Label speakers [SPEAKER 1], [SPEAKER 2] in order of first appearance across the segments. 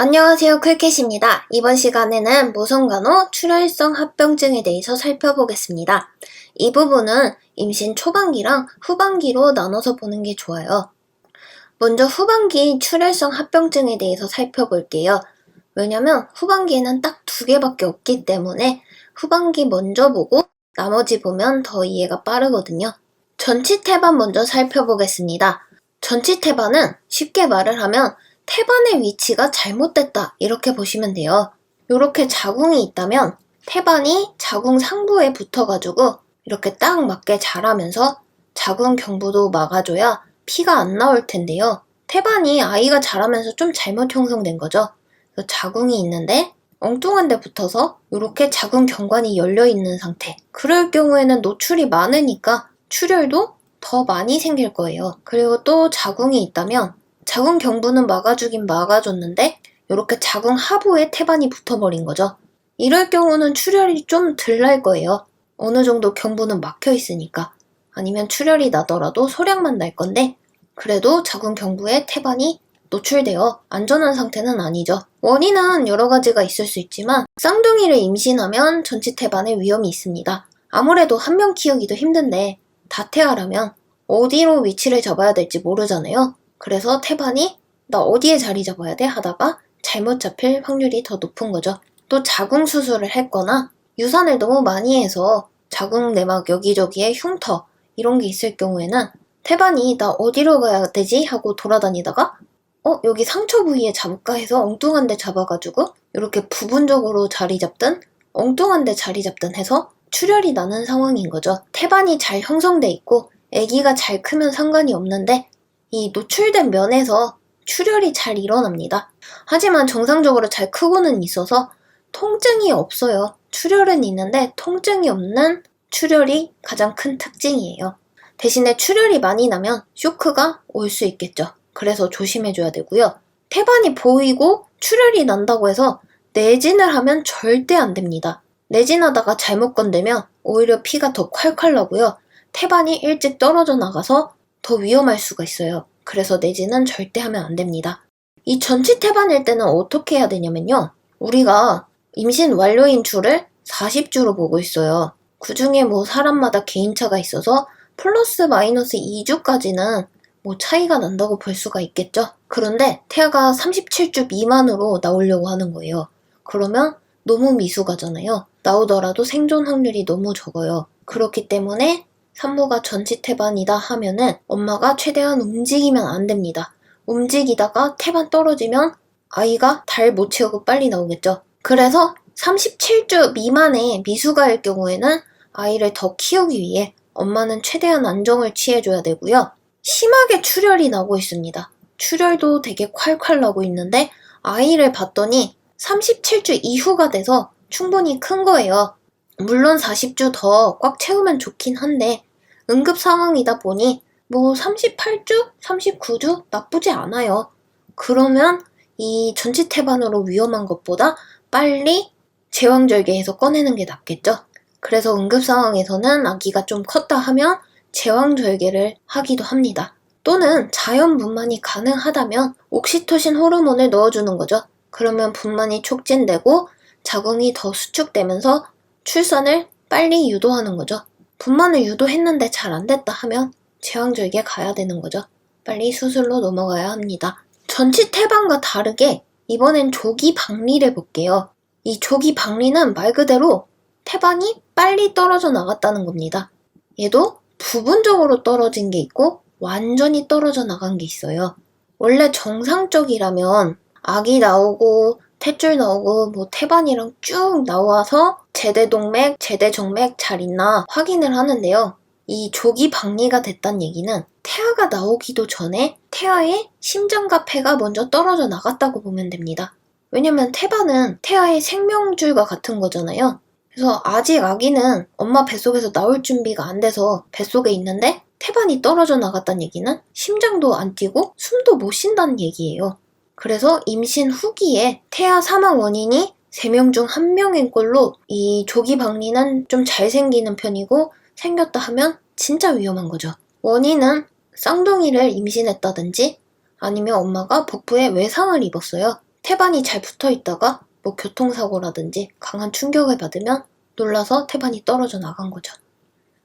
[SPEAKER 1] 안녕하세요, 클캣입니다. 이번 시간에는 모성간호 출혈성 합병증에 대해서 살펴보겠습니다. 이 부분은 임신 초반기랑 후반기로 나눠서 보는 게 좋아요. 먼저 후반기 출혈성 합병증에 대해서 살펴볼게요. 왜냐면 후반기에는 딱 2개밖에 없기 때문에 후반기 먼저 보고 나머지 보면 더 이해가 빠르거든요. 전치태반 먼저 살펴보겠습니다. 전치태반은 쉽게 말을 하면 태반의 위치가 잘못됐다 이렇게 보시면 돼요. 이렇게 자궁이 있다면 태반이 자궁 상부에 붙어가지고 이렇게 딱 맞게 자라면서 자궁 경부도 막아줘야 피가 안 나올 텐데요. 태반이 아이가 자라면서 좀 잘못 형성된 거죠. 그래서 자궁이 있는데 엉뚱한 데 붙어서 이렇게 자궁 경관이 열려있는 상태. 그럴 경우에는 노출이 많으니까 출혈도 더 많이 생길 거예요. 그리고 또 자궁이 있다면 자궁 경부는 막아주긴 막아줬는데 이렇게 자궁 하부에 태반이 붙어버린 거죠. 이럴 경우는 출혈이 좀 덜 날 거예요. 어느 정도 경부는 막혀 있으니까. 아니면 출혈이 나더라도 소량만 날 건데 그래도 자궁 경부에 태반이 노출되어 안전한 상태는 아니죠. 원인은 여러 가지가 있을 수 있지만 쌍둥이를 임신하면 전치태반에 위험이 있습니다. 아무래도 한 명 키우기도 힘든데 다태아라면 어디로 위치를 잡아야 될지 모르잖아요. 그래서 태반이 나 어디에 자리 잡아야 돼? 하다가 잘못 잡힐 확률이 더 높은 거죠. 또 자궁 수술을 했거나 유산을 너무 많이 해서 자궁 내막 여기저기에 흉터 이런 게 있을 경우에는 태반이 나 어디로 가야 되지? 하고 돌아다니다가 여기 상처 부위에 잡을까 해서 엉뚱한 데 잡아가지고 이렇게 부분적으로 자리 잡든 엉뚱한 데 자리 잡든 해서 출혈이 나는 상황인 거죠. 태반이 잘 형성돼 있고 아기가 잘 크면 상관이 없는데 이 노출된 면에서 출혈이 잘 일어납니다. 하지만 정상적으로 잘 크고는 있어서 통증이 없어요. 출혈은 있는데 통증이 없는 출혈이 가장 큰 특징이에요. 대신에 출혈이 많이 나면 쇼크가 올 수 있겠죠. 그래서 조심해줘야 되고요. 태반이 보이고 출혈이 난다고 해서 내진을 하면 절대 안 됩니다. 내진하다가 잘못 건들면 오히려 피가 더 콸콸 나고요. 태반이 일찍 떨어져 나가서 더 위험할 수가 있어요. 그래서 내진은 절대 하면 안 됩니다. 이 전치태반일 때는 어떻게 해야 되냐면요. 우리가 임신 완료인 주를 40주로 보고 있어요. 그 중에 뭐 사람마다 개인차가 있어서 플러스 마이너스 2주까지는 뭐 차이가 난다고 볼 수가 있겠죠. 그런데 태아가 37주 미만으로 나오려고 하는 거예요. 그러면 너무 미숙하잖아요. 나오더라도 생존 확률이 너무 적어요. 그렇기 때문에 산모가 전치태반이다 하면은 엄마가 최대한 움직이면 안 됩니다. 움직이다가 태반 떨어지면 아이가 달 못 채우고 빨리 나오겠죠. 그래서 37주 미만의 미숙아일 경우에는 아이를 더 키우기 위해 엄마는 최대한 안정을 취해줘야 되고요. 심하게 출혈이 나고 있습니다. 출혈도 되게 콸콸 나고 있는데 아이를 봤더니 37주 이후가 돼서 충분히 큰 거예요. 물론 40주 더 꽉 채우면 좋긴 한데 응급 상황이다 보니 뭐 38주? 39주? 나쁘지 않아요. 그러면 이 전치태반으로 위험한 것보다 빨리 제왕절개해서 꺼내는 게 낫겠죠? 그래서 응급 상황에서는 아기가 좀 컸다 하면 제왕절개를 하기도 합니다. 또는 자연 분만이 가능하다면 옥시토신 호르몬을 넣어주는 거죠. 그러면 분만이 촉진되고 자궁이 더 수축되면서 출산을 빨리 유도하는 거죠. 분만을 유도했는데 잘 안 됐다 하면 제왕절개 가야 되는 거죠. 빨리 수술로 넘어가야 합니다. 전치태반과 다르게 이번엔 조기 박리를 볼게요. 이 조기 박리는 말 그대로 태반이 빨리 떨어져 나갔다는 겁니다. 얘도 부분적으로 떨어진 게 있고 완전히 떨어져 나간 게 있어요. 원래 정상적이라면 아기 나오고 탯줄 나오고 뭐 태반이랑 쭉 나와서 제대동맥, 제대정맥 잘 있나 확인을 하는데요. 이 조기 박리가 됐단 얘기는 태아가 나오기도 전에 태아의 심장과 폐가 먼저 떨어져 나갔다고 보면 됩니다. 왜냐면 태반은 태아의 생명줄과 같은 거잖아요. 그래서 아직 아기는 엄마 뱃속에서 나올 준비가 안 돼서 뱃속에 있는데 태반이 떨어져 나갔다는 얘기는 심장도 안 뛰고 숨도 못 쉰다는 얘기예요. 그래서 임신 후기에 태아 사망 원인이 3명 중 1명인 걸로 이 조기 박리는 좀 잘 생기는 편이고 생겼다 하면 진짜 위험한 거죠. 원인은 쌍둥이를 임신했다든지 아니면 엄마가 복부에 외상을 입었어요. 태반이 잘 붙어 있다가 뭐 교통사고라든지 강한 충격을 받으면 놀라서 태반이 떨어져 나간 거죠.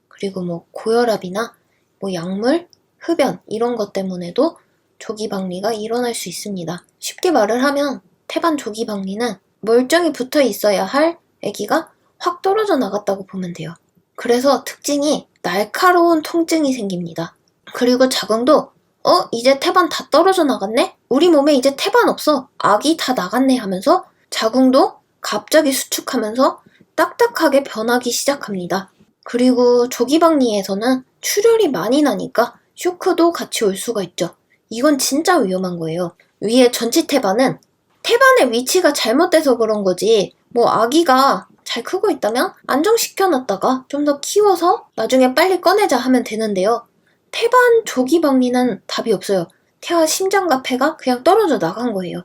[SPEAKER 1] 그리고 뭐 고혈압이나 뭐 약물, 흡연 이런 것 때문에도 조기박리가 일어날 수 있습니다. 쉽게 말을 하면 태반 조기박리는 멀쩡히 붙어 있어야 할 아기가 확 떨어져 나갔다고 보면 돼요. 그래서 특징이 날카로운 통증이 생깁니다. 그리고 자궁도 이제 태반 다 떨어져 나갔네? 우리 몸에 이제 태반 없어. 악이 다 나갔네 하면서 자궁도 갑자기 수축하면서 딱딱하게 변하기 시작합니다. 그리고 조기박리에서는 출혈이 많이 나니까 쇼크도 같이 올 수가 있죠. 이건 진짜 위험한 거예요. 위에 전치 태반은 태반의 위치가 잘못돼서 그런 거지 뭐 아기가 잘 크고 있다면 안정시켜놨다가 좀 더 키워서 나중에 빨리 꺼내자 하면 되는데요. 태반 조기박리는 답이 없어요. 태아 심장과 폐가 그냥 떨어져 나간 거예요.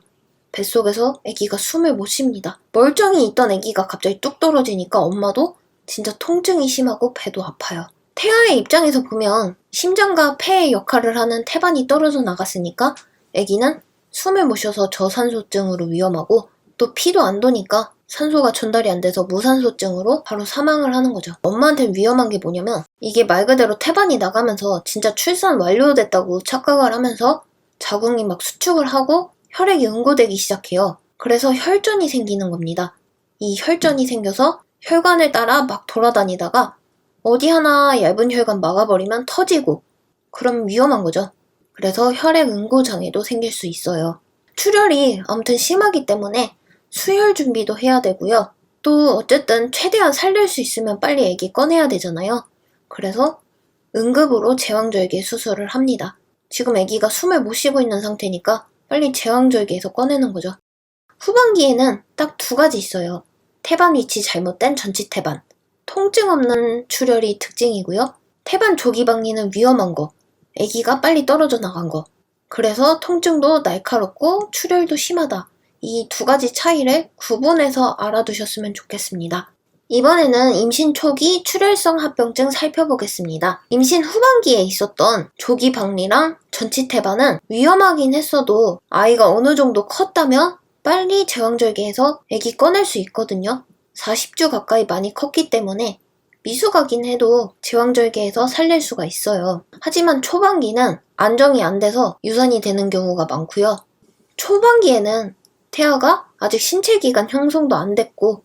[SPEAKER 1] 뱃속에서 아기가 숨을 못 쉽니다. 멀쩡히 있던 아기가 갑자기 뚝 떨어지니까 엄마도 진짜 통증이 심하고 배도 아파요. 태아의 입장에서 보면 심장과 폐의 역할을 하는 태반이 떨어져 나갔으니까 아기는 숨을 못 쉬어서 저산소증으로 위험하고 또 피도 안 도니까 산소가 전달이 안 돼서 무산소증으로 바로 사망을 하는 거죠. 엄마한테는 위험한 게 뭐냐면 이게 말 그대로 태반이 나가면서 진짜 출산 완료됐다고 착각을 하면서 자궁이 막 수축을 하고 혈액이 응고되기 시작해요. 그래서 혈전이 생기는 겁니다. 이 혈전이 생겨서 혈관을 따라 막 돌아다니다가 어디 하나 얇은 혈관 막아버리면 터지고 그럼 위험한 거죠. 그래서 혈액 응고 장애도 생길 수 있어요. 출혈이 아무튼 심하기 때문에 수혈 준비도 해야 되고요. 또 어쨌든 최대한 살릴 수 있으면 빨리 아기 꺼내야 되잖아요. 그래서 응급으로 제왕절개 수술을 합니다. 지금 아기가 숨을 못 쉬고 있는 상태니까 빨리 제왕절개에서 꺼내는 거죠. 후반기에는 딱 두 가지 있어요. 태반 위치 잘못된 전치태반, 통증 없는 출혈이 특징이고요. 태반 조기박리는 위험한 거, 아기가 빨리 떨어져 나간 거. 그래서 통증도 날카롭고 출혈도 심하다. 이 두 가지 차이를 구분해서 알아두셨으면 좋겠습니다. 이번에는 임신 초기 출혈성 합병증 살펴보겠습니다. 임신 후반기에 있었던 조기박리랑 전치태반은 위험하긴 했어도 아이가 어느 정도 컸다면 빨리 제왕절개해서 아기 꺼낼 수 있거든요. 40주 가까이 많이 컸기 때문에 미숙하긴 해도 제왕절개해서 살릴 수가 있어요. 하지만 초반기는 안정이 안 돼서 유산이 되는 경우가 많고요. 초반기에는 태아가 아직 신체기관 형성도 안 됐고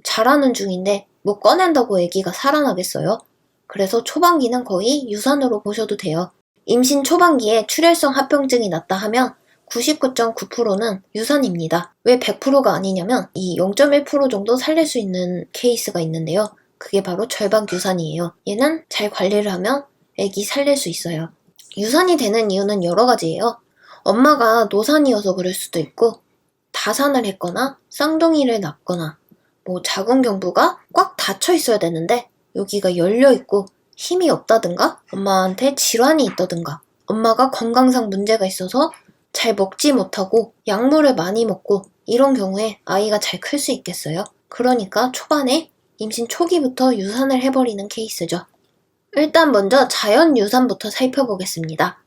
[SPEAKER 1] 자라는 중인데 뭐 꺼낸다고 아기가 살아나겠어요? 그래서 초반기는 거의 유산으로 보셔도 돼요. 임신 초반기에 출혈성 합병증이 났다 하면 99.9%는 유산입니다. 왜 100%가 아니냐면 이 0.1% 정도 살릴 수 있는 케이스가 있는데요. 그게 바로 절반 유산이에요. 얘는 잘 관리를 하면 아기 살릴 수 있어요. 유산이 되는 이유는 여러 가지예요. 엄마가 노산이어서 그럴 수도 있고 다산을 했거나 쌍둥이를 낳거나 뭐 자궁경부가 꽉 닫혀 있어야 되는데 여기가 열려 있고 힘이 없다든가 엄마한테 질환이 있다든가 엄마가 건강상 문제가 있어서 잘 먹지 못하고 약물을 많이 먹고 이런 경우에 아이가 잘 클 수 있겠어요? 그러니까 초반에 임신 초기부터 유산을 해버리는 케이스죠. 일단 먼저 자연 유산부터 살펴보겠습니다.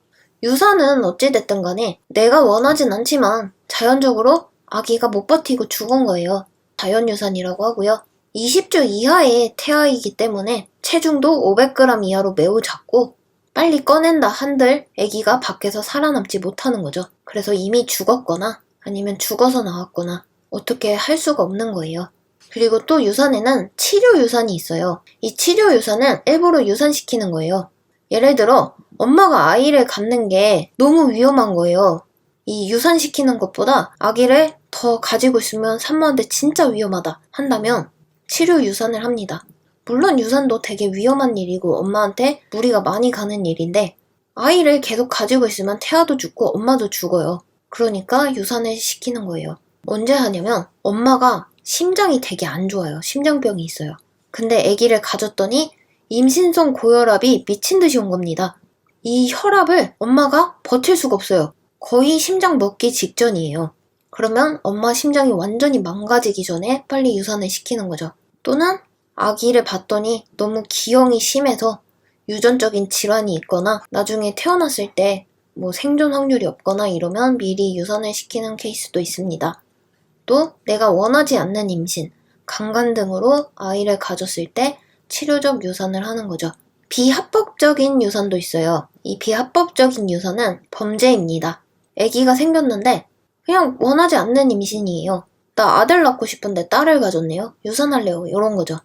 [SPEAKER 1] 유산은 어찌됐든 간에 내가 원하진 않지만 자연적으로 아기가 못 버티고 죽은 거예요. 자연유산이라고 하고요. 20주 이하의 태아이기 때문에 체중도 500g 이하로 매우 작고 빨리 꺼낸다 한들 아기가 밖에서 살아남지 못하는 거죠. 그래서 이미 죽었거나 아니면 죽어서 나왔거나 어떻게 할 수가 없는 거예요. 그리고 또 유산에는 치료 유산이 있어요. 이 치료 유산은 일부러 유산시키는 거예요. 예를 들어 엄마가 아이를 갖는 게 너무 위험한 거예요. 이 유산시키는 것보다 아기를 더 가지고 있으면 산모한테 진짜 위험하다 한다면 치료 유산을 합니다. 물론 유산도 되게 위험한 일이고 엄마한테 무리가 많이 가는 일인데 아이를 계속 가지고 있으면 태아도 죽고 엄마도 죽어요. 그러니까 유산을 시키는 거예요. 언제 하냐면 엄마가 심장이 되게 안 좋아요. 심장병이 있어요. 근데 아기를 가졌더니 임신성 고혈압이 미친 듯이 온 겁니다. 이 혈압을 엄마가 버틸 수가 없어요. 거의 심장 먹기 직전이에요. 그러면 엄마 심장이 완전히 망가지기 전에 빨리 유산을 시키는 거죠. 또는 아기를 봤더니 너무 기형이 심해서 유전적인 질환이 있거나 나중에 태어났을 때 뭐 생존 확률이 없거나 이러면 미리 유산을 시키는 케이스도 있습니다. 또 내가 원하지 않는 임신, 강간 등으로 아이를 가졌을 때 치료적 유산을 하는 거죠. 비합법적인 유산도 있어요. 이 비합법적인 유산은 범죄입니다. 아기가 생겼는데 그냥 원하지 않는 임신이에요. 나 아들 낳고 싶은데 딸을 가졌네요. 유산할래요. 이런 거죠.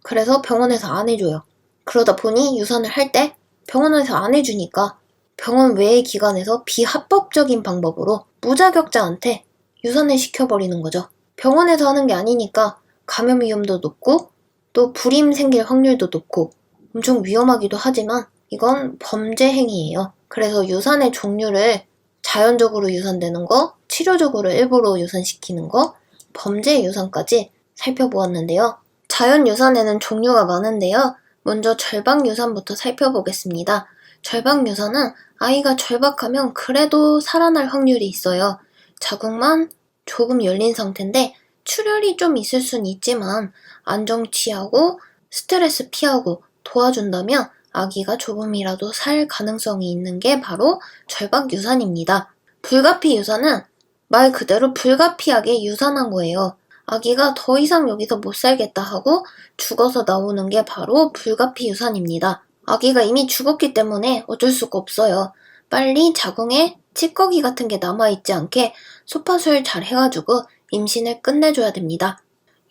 [SPEAKER 1] 그래서 병원에서 안 해줘요. 그러다 보니 유산을 할 때 병원에서 안 해주니까 병원 외의 기관에서 비합법적인 방법으로 무자격자한테 유산을 시켜버리는 거죠. 병원에서 하는 게 아니니까 감염 위험도 높고 또 불임 생길 확률도 높고 엄청 위험하기도 하지만 이건 범죄 행위예요. 그래서 유산의 종류를 자연적으로 유산되는 거, 치료적으로 일부러 유산시키는 거, 범죄 유산까지 살펴보았는데요. 자연 유산에는 종류가 많은데요. 먼저 절박 유산부터 살펴보겠습니다. 절박 유산은 아이가 절박하면 그래도 살아날 확률이 있어요. 자궁만 조금 열린 상태인데 출혈이 좀 있을 순 있지만 안정 취하고 스트레스 피하고 도와준다면 아기가 조금이라도 살 가능성이 있는 게 바로 절박 유산입니다. 불가피 유산은 말 그대로 불가피하게 유산한 거예요. 아기가 더 이상 여기서 못 살겠다 하고 죽어서 나오는 게 바로 불가피 유산입니다. 아기가 이미 죽었기 때문에 어쩔 수가 없어요. 빨리 자궁에 찌꺼기 같은 게 남아있지 않게 소파술 잘 해가지고 임신을 끝내줘야 됩니다.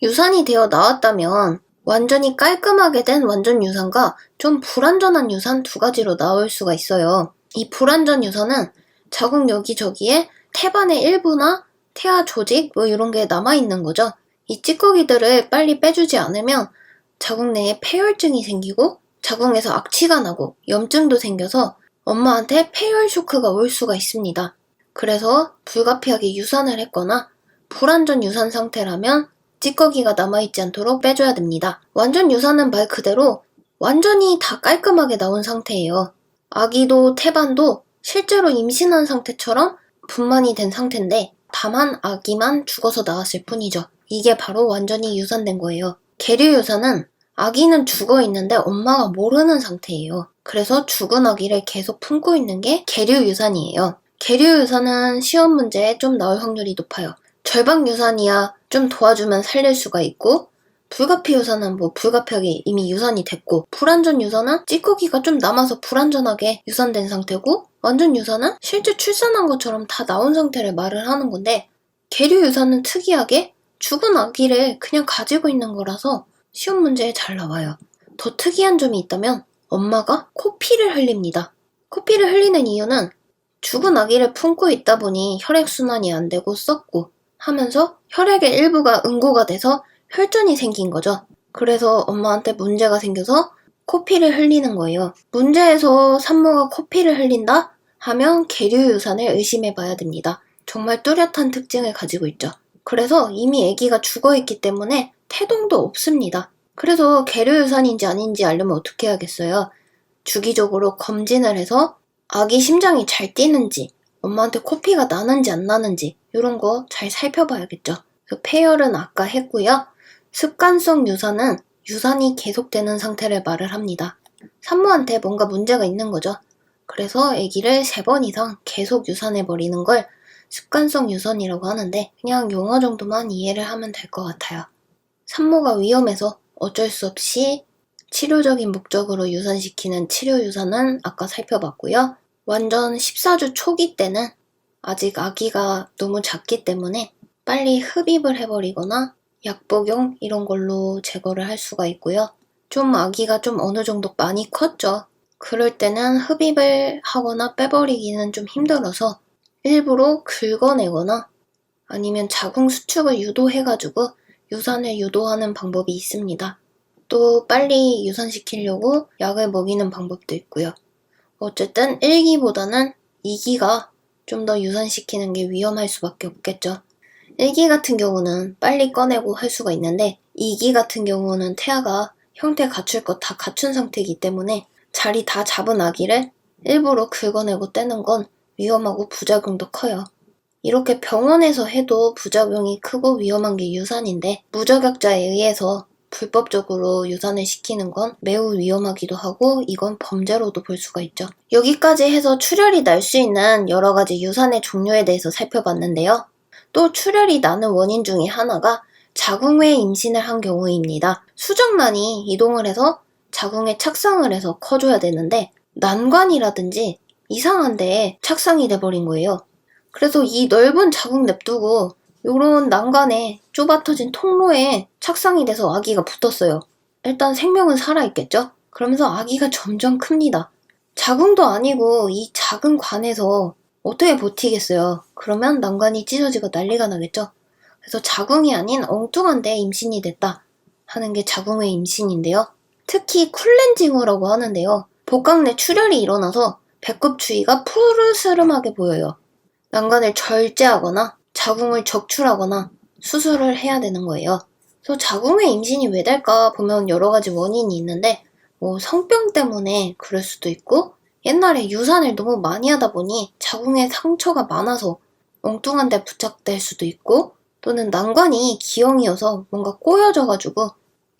[SPEAKER 1] 유산이 되어 나왔다면 완전히 깔끔하게 된 완전 유산과 좀 불완전한 유산 두 가지로 나올 수가 있어요. 이 불완전 유산은 자궁 여기저기에 태반의 일부나 태아 조직 이런 게 남아있는 거죠. 이 찌꺼기들을 빨리 빼주지 않으면 자궁 내에 폐혈증이 생기고 자궁에서 악취가 나고 염증도 생겨서 엄마한테 폐혈 쇼크가 올 수가 있습니다. 그래서 불가피하게 유산을 했거나 불완전 유산 상태라면 찌꺼기가 남아있지 않도록 빼줘야 됩니다. 완전 유산은 말 그대로 완전히 다 깔끔하게 나온 상태예요. 아기도 태반도 실제로 임신한 상태처럼 분만이 된 상태인데 다만 아기만 죽어서 나왔을 뿐이죠. 이게 바로 완전히 유산된 거예요. 계류 유산은 아기는 죽어 있는데 엄마가 모르는 상태예요. 그래서 죽은 아기를 계속 품고 있는 게 계류 유산이에요. 계류 유산은 시험 문제에 좀 나올 확률이 높아요. 절박 유산이야 좀 도와주면 살릴 수가 있고 불가피 유산은 불가피하게 이미 유산이 됐고 불완전 유산은 찌꺼기가 좀 남아서 불완전하게 유산된 상태고 완전 유산은 실제 출산한 것처럼 다 나온 상태를 말을 하는 건데 계류 유산은 특이하게 죽은 아기를 그냥 가지고 있는 거라서 시험 문제에 잘 나와요. 더 특이한 점이 있다면 엄마가 코피를 흘립니다. 코피를 흘리는 이유는 죽은 아기를 품고 있다 보니 혈액순환이 안 되고 썩고 하면서 혈액의 일부가 응고가 돼서 혈전이 생긴 거죠. 그래서 엄마한테 문제가 생겨서 코피를 흘리는 거예요. 문제에서 산모가 코피를 흘린다 하면 계류 유산을 의심해 봐야 됩니다. 정말 뚜렷한 특징을 가지고 있죠. 그래서 이미 아기가 죽어 있기 때문에 태동도 없습니다. 그래서 계류 유산인지 아닌지 알려면 어떻게 해야겠어요? 주기적으로 검진을 해서 아기 심장이 잘 뛰는지 엄마한테 코피가 나는지 안 나는지 이런 거 잘 살펴봐야겠죠. 폐혈은 아까 했고요. 습관성 유산은 유산이 계속되는 상태를 말을 합니다. 산모한테 뭔가 문제가 있는 거죠. 그래서 아기를 3번 이상 계속 유산해버리는 걸 습관성 유산이라고 하는데 그냥 용어 정도만 이해를 하면 될 것 같아요. 산모가 위험해서 어쩔 수 없이 치료적인 목적으로 유산시키는 치료 유산은 아까 살펴봤고요. 완전 14주 초기 때는 아직 아기가 너무 작기 때문에 빨리 흡입을 해버리거나 약 복용 이런 걸로 제거를 할 수가 있고요. 좀 아기가 좀 어느 정도 많이 컸죠. 그럴 때는 흡입을 하거나 빼버리기는 좀 힘들어서 일부러 긁어내거나 아니면 자궁 수축을 유도해가지고 유산을 유도하는 방법이 있습니다. 또 빨리 유산시키려고 약을 먹이는 방법도 있고요. 어쨌든 1기보다는 2기가 좀 더 유산시키는 게 위험할 수밖에 없겠죠. 1기 같은 경우는 빨리 꺼내고 할 수가 있는데 2기 같은 경우는 태아가 형태 갖출 것 다 갖춘 상태이기 때문에 자리 다 잡은 아기를 일부러 긁어내고 떼는 건 위험하고 부작용도 커요. 이렇게 병원에서 해도 부작용이 크고 위험한 게 유산인데 무자격자에 의해서 불법적으로 유산을 시키는 건 매우 위험하기도 하고 이건 범죄로도 볼 수가 있죠. 여기까지 해서 출혈이 날 수 있는 여러 가지 유산의 종류에 대해서 살펴봤는데요. 또 출혈이 나는 원인 중에 하나가 자궁외 임신을 한 경우입니다. 수정란이 이동을 해서 자궁에 착상을 해서 커줘야 되는데 난관이라든지 이상한 데에 착상이 돼버린 거예요. 그래서 이 넓은 자궁 냅두고 요런 난간에 좁아터진 통로에 착상이 돼서 아기가 붙었어요. 일단 생명은 살아있겠죠? 그러면서 아기가 점점 큽니다. 자궁도 아니고 이 작은 관에서 어떻게 버티겠어요? 그러면 난관이 찢어지고 난리가 나겠죠? 그래서 자궁이 아닌 엉뚱한 데 임신이 됐다 하는 게 자궁외 임신인데요. 특히 쿨렌징후라고 하는데요. 복강 내 출혈이 일어나서 배꼽 주위가 푸르스름하게 보여요. 난관을 절제하거나 자궁을 적출하거나 수술을 해야 되는 거예요. 그래서 자궁외 임신이 왜 될까 보면 여러 가지 원인이 있는데 성병 때문에 그럴 수도 있고 옛날에 유산을 너무 많이 하다 보니 자궁에 상처가 많아서 엉뚱한 데 부착될 수도 있고 또는 난관이 기형이어서 뭔가 꼬여져가지고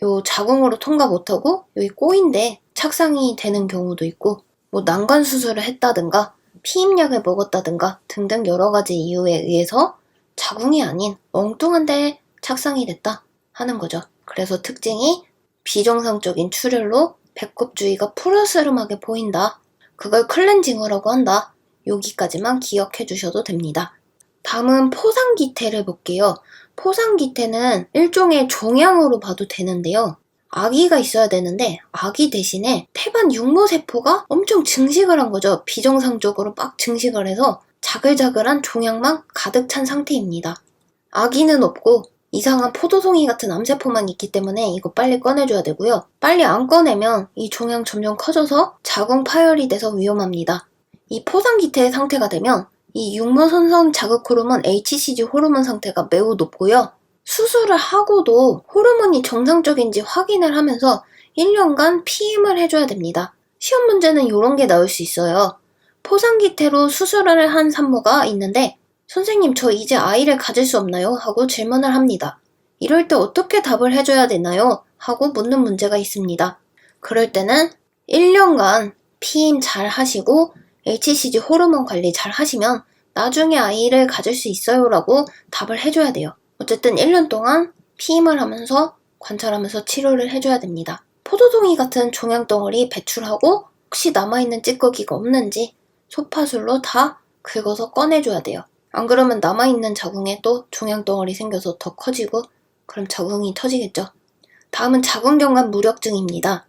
[SPEAKER 1] 요 자궁으로 통과 못하고 여기 꼬인데 착상이 되는 경우도 있고 난관 수술을 했다든가 피임약을 먹었다든가 등등 여러 가지 이유에 의해서 자궁이 아닌 엉뚱한 데에 착상이 됐다 하는 거죠. 그래서 특징이 비정상적인 출혈로 배꼽 주위가 푸르스름하게 보인다. 그걸 클렌징후라고 한다. 여기까지만 기억해 주셔도 됩니다. 다음은 포상기태를 볼게요. 포상기태는 일종의 종양으로 봐도 되는데요. 아기가 있어야 되는데 아기 대신에 태반 육모세포가 엄청 증식을 한 거죠. 비정상적으로 막 증식을 해서 자글자글한 종양만 가득 찬 상태입니다. 아기는 없고 이상한 포도송이 같은 암세포만 있기 때문에 이거 빨리 꺼내줘야 되고요. 빨리 안 꺼내면 이 종양 점점 커져서 자궁 파열이 돼서 위험합니다. 이 포상기태의 상태가 되면 이 육모선성 자극 호르몬 HCG 호르몬 상태가 매우 높고요. 수술을 하고도 호르몬이 정상적인지 확인을 하면서 1년간 피임을 해줘야 됩니다. 시험 문제는 이런 게 나올 수 있어요. 포상기태로 수술을 한 산모가 있는데 선생님 저 이제 아이를 가질 수 없나요? 하고 질문을 합니다. 이럴 때 어떻게 답을 해줘야 되나요? 하고 묻는 문제가 있습니다. 그럴 때는 1년간 피임 잘 하시고 HCG 호르몬 관리 잘 하시면 나중에 아이를 가질 수 있어요 라고 답을 해줘야 돼요. 어쨌든 1년 동안 피임을 하면서 관찰하면서 치료를 해줘야 됩니다. 포도송이 같은 종양덩어리 배출하고 혹시 남아있는 찌꺼기가 없는지 소파술로 다 긁어서 꺼내줘야 돼요. 안 그러면 남아있는 자궁에 또 종양덩어리 생겨서 더 커지고 그럼 자궁이 터지겠죠. 다음은 자궁경관 무력증입니다.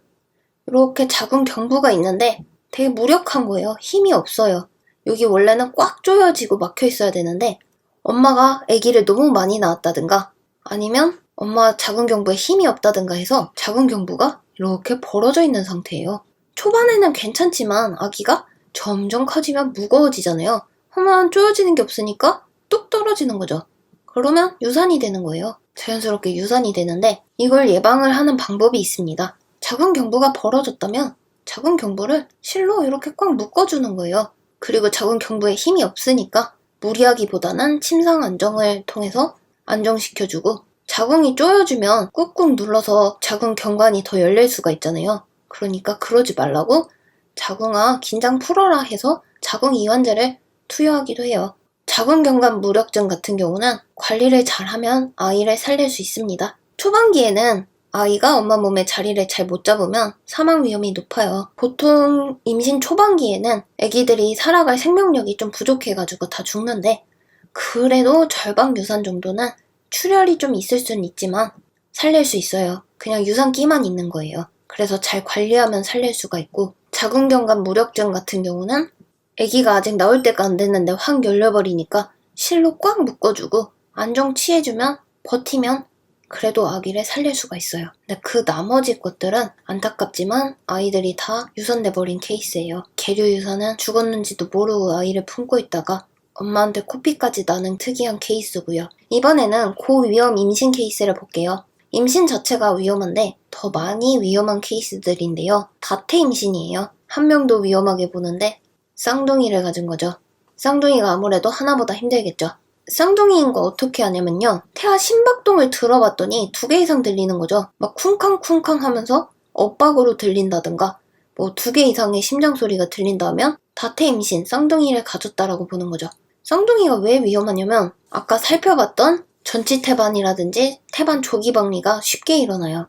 [SPEAKER 1] 이렇게 자궁경부가 있는데 되게 무력한 거예요. 힘이 없어요. 여기 원래는 꽉 조여지고 막혀 있어야 되는데 엄마가 아기를 너무 많이 낳았다든가 아니면 엄마 자궁경부에 힘이 없다든가 해서 자궁경부가 이렇게 벌어져 있는 상태예요. 초반에는 괜찮지만 아기가 점점 커지면 무거워지잖아요. 하면 조여지는 게 없으니까 뚝 떨어지는 거죠. 그러면 유산이 되는 거예요. 자연스럽게 유산이 되는데 이걸 예방을 하는 방법이 있습니다. 자궁경부가 벌어졌다면 자궁경부를 실로 이렇게 꽉 묶어주는 거예요. 그리고 자궁경부에 힘이 없으니까 무리하기보다는 침상 안정을 통해서 안정시켜주고 자궁이 조여주면 꾹꾹 눌러서 자궁경관이 더 열릴 수가 있잖아요. 그러니까 그러지 말라고 자궁아 긴장 풀어라 해서 자궁 이완제를 투여하기도 해요. 자궁경관 무력증 같은 경우는 관리를 잘하면 아이를 살릴 수 있습니다. 초반기에는 아이가 엄마 몸에 자리를 잘 못 잡으면 사망 위험이 높아요. 보통 임신 초반기에는 아기들이 살아갈 생명력이 좀 부족해가지고 다 죽는데 그래도 절반 유산 정도는 출혈이 좀 있을 수는 있지만 살릴 수 있어요. 그냥 유산기만 있는 거예요. 그래서 잘 관리하면 살릴 수가 있고 자궁경관 무력증 같은 경우는 아기가 아직 나올 때가 안 됐는데 확 열려버리니까 실로 꽉 묶어주고 안정 취해주면 버티면 그래도 아기를 살릴 수가 있어요. 근데 그 나머지 것들은 안타깝지만 아이들이 다 유산돼버린 케이스예요. 계류 유산은 죽었는지도 모르고 아이를 품고 있다가 엄마한테 코피까지 나는 특이한 케이스고요. 이번에는 고위험 임신 케이스를 볼게요. 임신 자체가 위험한데 더 많이 위험한 케이스들인데요. 다태 임신이에요. 한 명도 위험하게 보는데 쌍둥이를 가진 거죠. 쌍둥이가 아무래도 하나보다 힘들겠죠. 쌍둥이인 거 어떻게 하냐면요. 태아 심박동을 들어봤더니 2개 이상 들리는 거죠. 막 쿵쾅쿵쾅 하면서 엇박으로 들린다든가 뭐 2개 이상의 심장 소리가 들린다면 다태 임신, 쌍둥이를 가졌다라고 보는 거죠. 쌍둥이가 왜 위험하냐면 아까 살펴봤던 전치 태반이라든지 태반 조기박리가 쉽게 일어나요.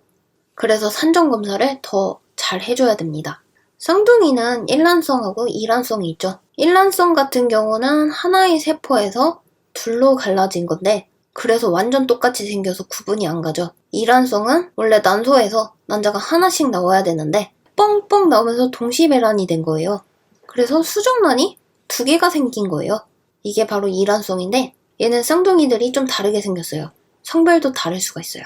[SPEAKER 1] 그래서 산정검사를 더 잘 해줘야 됩니다. 쌍둥이는 일란성하고 이란성이 있죠. 일란성 같은 경우는 하나의 세포에서 둘로 갈라진 건데 그래서 완전 똑같이 생겨서 구분이 안 가죠. 이란성은 원래 난소에서 난자가 하나씩 나와야 되는데 뻥뻥 나오면서 동시배란이 된 거예요. 그래서 수정란이 2개가 생긴 거예요. 이게 바로 이란성인데 얘는 쌍둥이들이 좀 다르게 생겼어요. 성별도 다를 수가 있어요.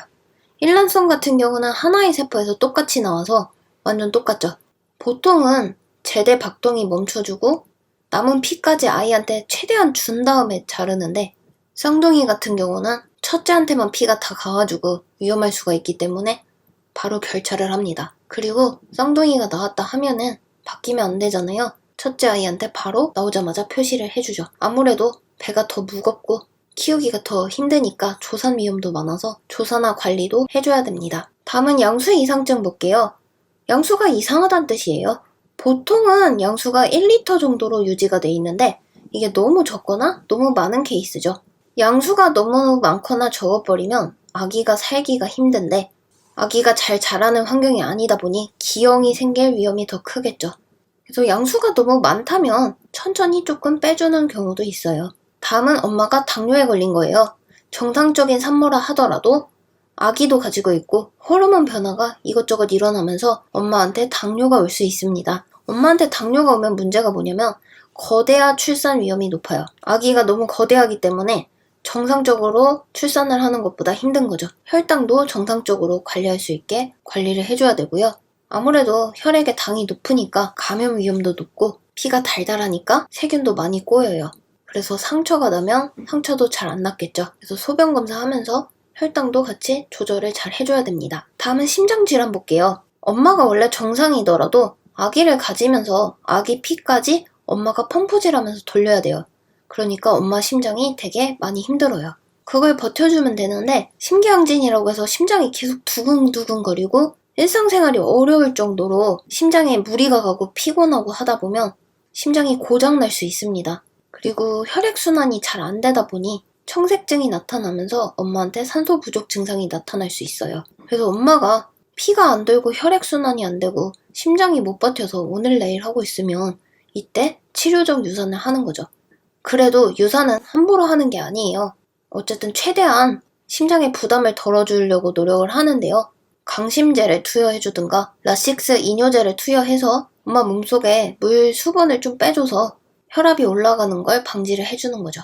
[SPEAKER 1] 일란성 같은 경우는 하나의 세포에서 똑같이 나와서 완전 똑같죠. 보통은 제대 박동이 멈춰주고 남은 피까지 아이한테 최대한 준 다음에 자르는데 쌍둥이 같은 경우는 첫째한테만 피가 다 가가지고 위험할 수가 있기 때문에 바로 결차를 합니다. 그리고 쌍둥이가 나왔다 하면은 바뀌면 안 되잖아요. 첫째 아이한테 바로 나오자마자 표시를 해주죠. 아무래도 배가 더 무겁고 키우기가 더 힘드니까 조산 위험도 많아서 조산화 관리도 해줘야 됩니다. 다음은 양수 이상증 볼게요. 양수가 이상하다는 뜻이에요. 보통은 양수가 1리터 정도로 유지가 돼 있는데 이게 너무 적거나 너무 많은 케이스죠. 양수가 너무 많거나 적어버리면 아기가 살기가 힘든데 아기가 잘 자라는 환경이 아니다 보니 기형이 생길 위험이 더 크겠죠. 그래서 양수가 너무 많다면 천천히 조금 빼주는 경우도 있어요. 다음은 엄마가 당뇨에 걸린 거예요. 정상적인 산모라 하더라도 아기도 가지고 있고 호르몬 변화가 이것저것 일어나면서 엄마한테 당뇨가 올 수 있습니다. 엄마한테 당뇨가 오면 문제가 뭐냐면 거대화 출산 위험이 높아요. 아기가 너무 거대하기 때문에 정상적으로 출산을 하는 것보다 힘든 거죠. 혈당도 정상적으로 관리할 수 있게 관리를 해줘야 되고요. 아무래도 혈액의 당이 높으니까 감염 위험도 높고 피가 달달하니까 세균도 많이 꼬여요. 그래서 상처가 나면 상처도 잘 안 낫겠죠. 그래서 소변 검사하면서 혈당도 같이 조절을 잘 해줘야 됩니다. 다음은 심장질환 볼게요. 엄마가 원래 정상이더라도 아기를 가지면서 아기 피까지 엄마가 펌프질하면서 돌려야 돼요. 그러니까 엄마 심장이 되게 많이 힘들어요. 그걸 버텨주면 되는데 심기항진이라고 해서 심장이 계속 두근두근거리고 일상생활이 어려울 정도로 심장에 무리가 가고 피곤하고 하다 보면 심장이 고장날 수 있습니다. 그리고 혈액순환이 잘 안 되다 보니 청색증이 나타나면서 엄마한테 산소 부족 증상이 나타날 수 있어요. 그래서 엄마가 피가 안 돌고 혈액순환이 안 되고 심장이 못 버텨서 오늘 내일 하고 있으면 이때 치료적 유산을 하는 거죠. 그래도 유산은 함부로 하는 게 아니에요. 어쨌든 최대한 심장의 부담을 덜어주려고 노력을 하는데요. 강심제를 투여해주든가 라식스 이뇨제를 투여해서 엄마 몸속에 물 수분을 좀 빼줘서 혈압이 올라가는 걸 방지를 해주는 거죠.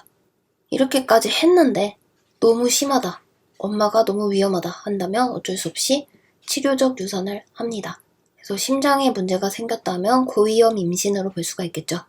[SPEAKER 1] 이렇게까지 했는데 너무 심하다, 엄마가 너무 위험하다 한다면 어쩔 수 없이 치료적 유산을 합니다. 그래서 심장에 문제가 생겼다면 고위험 임신으로 볼 수가 있겠죠.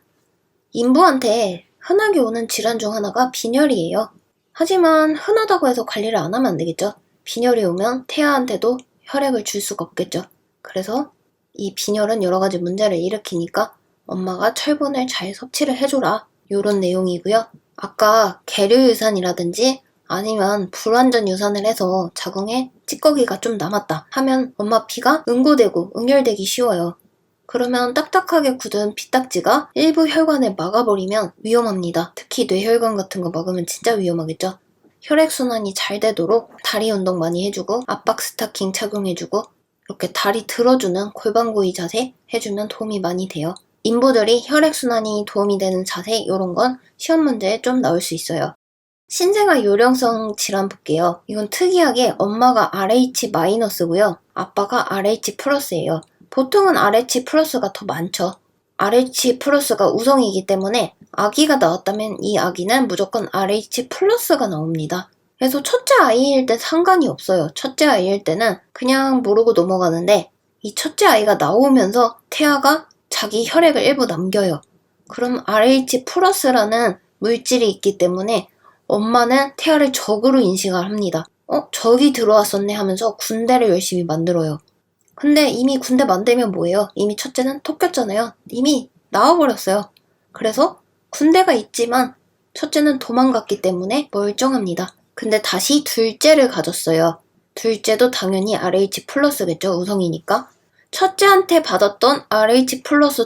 [SPEAKER 1] 인부한테 흔하게 오는 질환 중 하나가 빈혈이에요. 하지만 흔하다고 해서 관리를 안 하면 안 되겠죠. 빈혈이 오면 태아한테도 혈액을 줄 수가 없겠죠. 그래서 이 빈혈은 여러 가지 문제를 일으키니까 엄마가 철분을 잘 섭취를 해줘라, 요런 내용이고요. 아까 계류 유산이라든지 아니면 불완전 유산을 해서 자궁에 찌꺼기가 좀 남았다 하면 엄마 피가 응고되고 응혈되기 쉬워요. 그러면 딱딱하게 굳은 피딱지가 일부 혈관을 막아버리면 위험합니다. 특히 뇌혈관 같은 거 막으면 진짜 위험하겠죠. 혈액순환이 잘 되도록 다리 운동 많이 해주고 압박 스타킹 착용해주고 이렇게 다리 들어주는 골반고이 자세 해주면 도움이 많이 돼요. 인부들이 혈액순환이 도움이 되는 자세 이런 건 시험 문제에 좀 나올 수 있어요. 신생아 요령성 질환 볼게요. 이건 특이하게 엄마가 RH-고요. 아빠가 RH+예요. 보통은 RH+가 더 많죠. RH+가 우성이기 때문에 아기가 나왔다면 이 아기는 무조건 RH+가 나옵니다. 그래서 첫째 아이일 때 상관이 없어요. 첫째 아이일 때는 그냥 모르고 넘어가는데 이 첫째 아이가 나오면서 태아가 자기 혈액을 일부 남겨요. 그럼 RH+라는 물질이 있기 때문에 엄마는 태아를 적으로 인식을 합니다. 적이 들어왔었네 하면서 군대를 열심히 만들어요. 근데 이미 군대 만들면 뭐예요? 이미 첫째는 토꼈잖아요. 이미 나와버렸어요. 그래서 군대가 있지만 첫째는 도망갔기 때문에 멀쩡합니다. 근데 다시 둘째를 가졌어요. 둘째도 당연히 RH+겠죠. 우성이니까. 첫째한테 받았던 RH+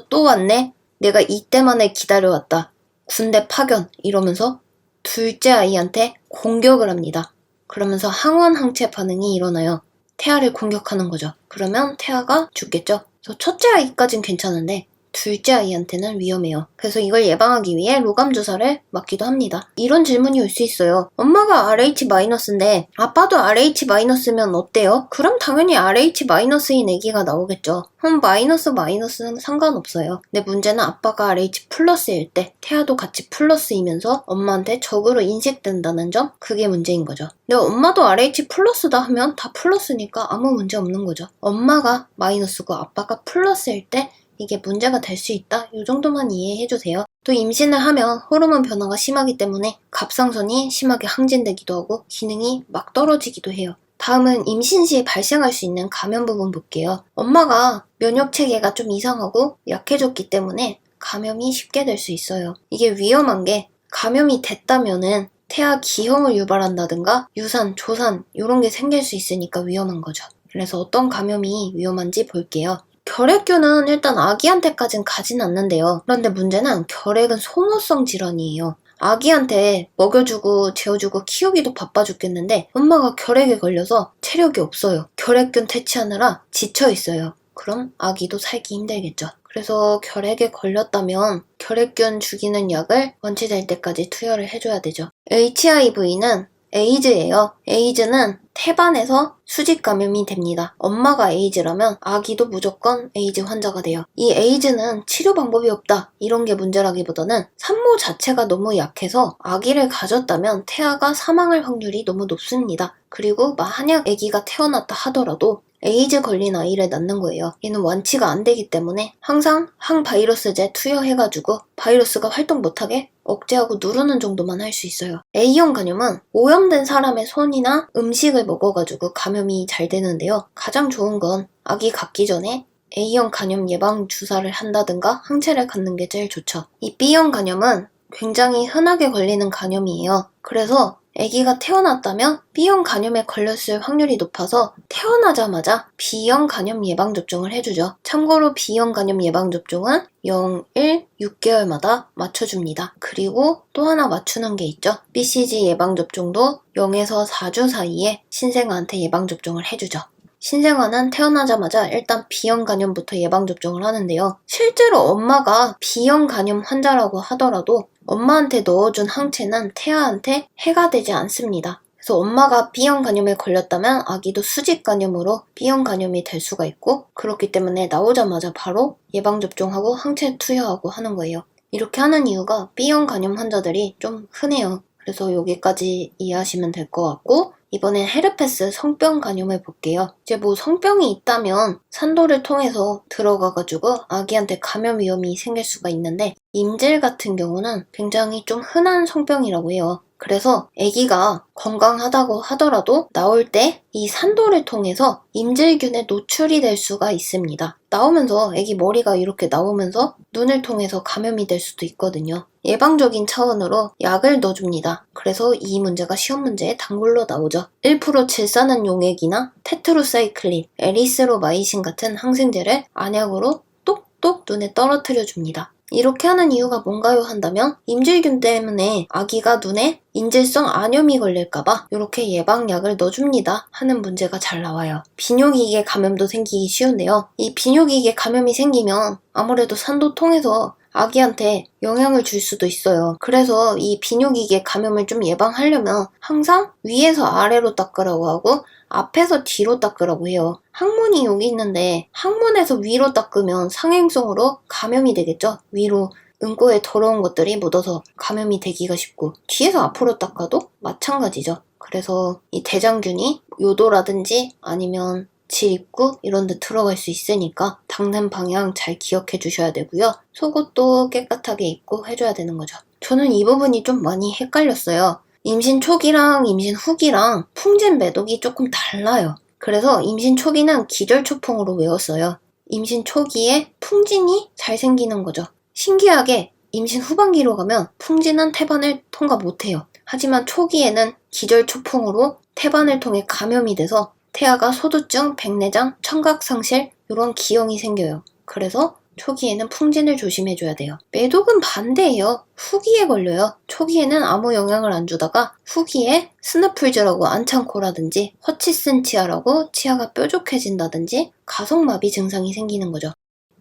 [SPEAKER 1] 또 왔네? 내가 이때만을 기다려왔다. 군대 파견 이러면서 둘째 아이한테 공격을 합니다. 그러면서 항원 항체 반응이 일어나요. 태아를 공격하는 거죠. 그러면 태아가 죽겠죠. 그래서 첫째 아이까진 괜찮은데 둘째 아이한테는 위험해요. 그래서 이걸 예방하기 위해 로감 주사를 맞기도 합니다. 이런 질문이 올 수 있어요. 엄마가 RH-인데 아빠도 RH-면 어때요? 그럼 당연히 RH-인 아기가 나오겠죠. 그럼 마이너스는 상관없어요. 근데 문제는 아빠가 RH+일 때 태아도 같이 플러스이면서 엄마한테 적으로 인식된다는 점, 그게 문제인 거죠. 근데 엄마도 RH+다 하면 다 플러스니까 아무 문제 없는 거죠. 엄마가 마이너스고 아빠가 플러스일 때 이게 문제가 될 수 있다? 이 정도만 이해해주세요. 또 임신을 하면 호르몬 변화가 심하기 때문에 갑상선이 심하게 항진되기도 하고 기능이 막 떨어지기도 해요. 다음은 임신 시에 발생할 수 있는 감염 부분 볼게요. 엄마가 면역체계가 좀 이상하고 약해졌기 때문에 감염이 쉽게 될 수 있어요. 이게 위험한 게 감염이 됐다면은 태아 기형을 유발한다든가 유산, 조산 이런 게 생길 수 있으니까 위험한 거죠. 그래서 어떤 감염이 위험한지 볼게요. 결핵균은 일단 아기한테까진 가진 않는데요. 그런데 문제는 결핵은 소모성 질환이에요. 아기한테 먹여주고 재워주고 키우기도 바빠 죽겠는데 엄마가 결핵에 걸려서 체력이 없어요. 결핵균 퇴치하느라 지쳐 있어요. 그럼 아기도 살기 힘들겠죠. 그래서 결핵에 걸렸다면 결핵균 죽이는 약을 완치될 때까지 투여를 해줘야 되죠. HIV는 에이즈예요. 에이즈는 태반에서 수직 감염이 됩니다. 엄마가 에이즈라면 아기도 무조건 에이즈 환자가 돼요. 이 에이즈는 치료 방법이 없다 이런 게 문제라기보다는 산모 자체가 너무 약해서 아기를 가졌다면 태아가 사망할 확률이 너무 높습니다. 그리고 만약 아기가 태어났다 하더라도 에이즈 걸린 아이를 낳는 거예요. 얘는 완치가 안 되기 때문에 항상 항바이러스제 투여해가지고 바이러스가 활동 못하게 억제하고 누르는 정도만 할 수 있어요. A형 간염은 오염된 사람의 손이나 음식을 먹어가지고 감염이 잘 되는데요. 가장 좋은 건 아기 갖기 전에 A형 간염 예방 주사를 한다든가 항체를 갖는 게 제일 좋죠. 이 B형 간염은 굉장히 흔하게 걸리는 간염이에요. 그래서 아기가 태어났다면 B형 간염에 걸렸을 확률이 높아서 태어나자마자 B형 간염 예방접종을 해주죠. 참고로 B형 간염 예방접종은 0, 1, 6개월마다 맞춰줍니다. 그리고 또 하나 맞추는 게 있죠. BCG 예방접종도 0에서 4주 사이에 신생아한테 예방접종을 해주죠. 신생아는 태어나자마자 일단 B형 간염부터 예방접종을 하는데요. 실제로 엄마가 B형 간염 환자라고 하더라도 엄마한테 넣어준 항체는 태아한테 해가 되지 않습니다. 그래서 엄마가 B형 간염에 걸렸다면 아기도 수직 간염으로 B형 간염이 될 수가 있고 그렇기 때문에 나오자마자 바로 예방접종하고 항체 투여하고 하는 거예요. 이렇게 하는 이유가 B형 간염 환자들이 좀 흔해요. 그래서 여기까지 이해하시면 될 것 같고 이번엔 헤르페스 성병 간염을 볼게요. 이제 뭐 성병이 있다면 산도를 통해서 들어가가지고 아기한테 감염 위험이 생길 수가 있는데 임질 같은 경우는 굉장히 좀 흔한 성병이라고 해요. 그래서 아기가 건강하다고 하더라도 나올 때 이 산도를 통해서 임질균에 노출이 될 수가 있습니다. 나오면서 아기 머리가 이렇게 나오면서 눈을 통해서 감염이 될 수도 있거든요. 예방적인 차원으로 약을 넣어줍니다. 그래서 이 문제가 시험 문제에 단골로 나오죠. 1% 질산한 용액이나 테트로사이클린, 에리스로마이신 같은 항생제를 안약으로 똑똑 눈에 떨어뜨려 줍니다. 이렇게 하는 이유가 뭔가요 한다면 임질균 때문에 아기가 눈에 인질성 안염이 걸릴까봐 이렇게 예방약을 넣어줍니다 하는 문제가 잘 나와요. 비뇨기계 감염도 생기기 쉬운데요. 이 비뇨기계 감염이 생기면 아무래도 산도 통해서 아기한테 영향을 줄 수도 있어요. 그래서 이 비뇨기계 감염을 좀 예방하려면 항상 위에서 아래로 닦으라고 하고 앞에서 뒤로 닦으라고 해요. 항문이 여기 있는데 항문에서 위로 닦으면 상행성으로 감염이 되겠죠? 위로 응고에 더러운 것들이 묻어서 감염이 되기가 쉽고 뒤에서 앞으로 닦아도 마찬가지죠. 그래서 이 대장균이 요도라든지 아니면 질 입구 이런 데 들어갈 수 있으니까 닦는 방향 잘 기억해 주셔야 되고요. 속옷도 깨끗하게 입고 해줘야 되는 거죠. 저는 이 부분이 좀 많이 헷갈렸어요. 임신 초기랑 임신 후기랑 풍진 매독이 조금 달라요. 그래서 임신 초기는 기절초풍으로 외웠어요. 임신 초기에 풍진이 잘 생기는 거죠. 신기하게 임신 후반기로 가면 풍진은 태반을 통과 못해요. 하지만 초기에는 기절초풍으로 태반을 통해 감염이 돼서 태아가 소두증, 백내장, 청각상실 이런 기형이 생겨요. 그래서 초기에는 풍진을 조심해줘야 돼요. 매독은 반대예요. 후기에 걸려요. 초기에는 아무 영향을 안 주다가 후기에 스누플즈라고 안창코라든지 허치슨 치아라고 치아가 뾰족해진다든지 가속마비 증상이 생기는 거죠.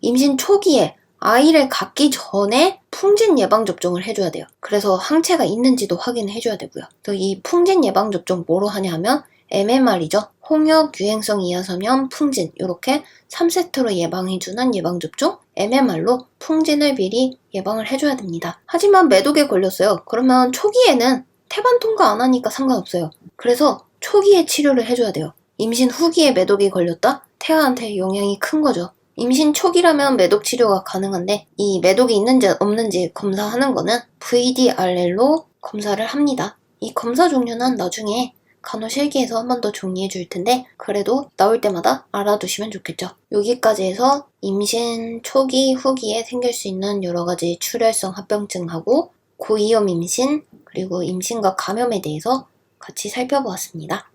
[SPEAKER 1] 임신 초기에 아이를 갖기 전에 풍진 예방접종을 해줘야 돼요. 그래서 항체가 있는지도 확인해줘야 되고요. 또 이 풍진 예방접종 뭐로 하냐 하면 MMR이죠. 홍역 유행성 이하섬염 풍진 이렇게 3세트로 예방해주는 예방접종 MMR로 풍진을 미리 예방을 해줘야 됩니다. 하지만 매독에 걸렸어요. 그러면 초기에는 태반 통과 안 하니까 상관없어요. 그래서 초기에 치료를 해줘야 돼요. 임신 후기에 매독이 걸렸다? 태아한테 영향이 큰 거죠. 임신 초기라면 매독 치료가 가능한데 이 매독이 있는지 없는지 검사하는 거는 VDRL로 검사를 합니다. 이 검사 종류는 나중에 간호실기에서 한 번 더 정리해 줄 텐데 그래도 나올 때마다 알아두시면 좋겠죠. 여기까지 해서 임신 초기, 후기에 생길 수 있는 여러 가지 출혈성 합병증하고 고위험 임신 그리고 임신과 감염에 대해서 같이 살펴보았습니다.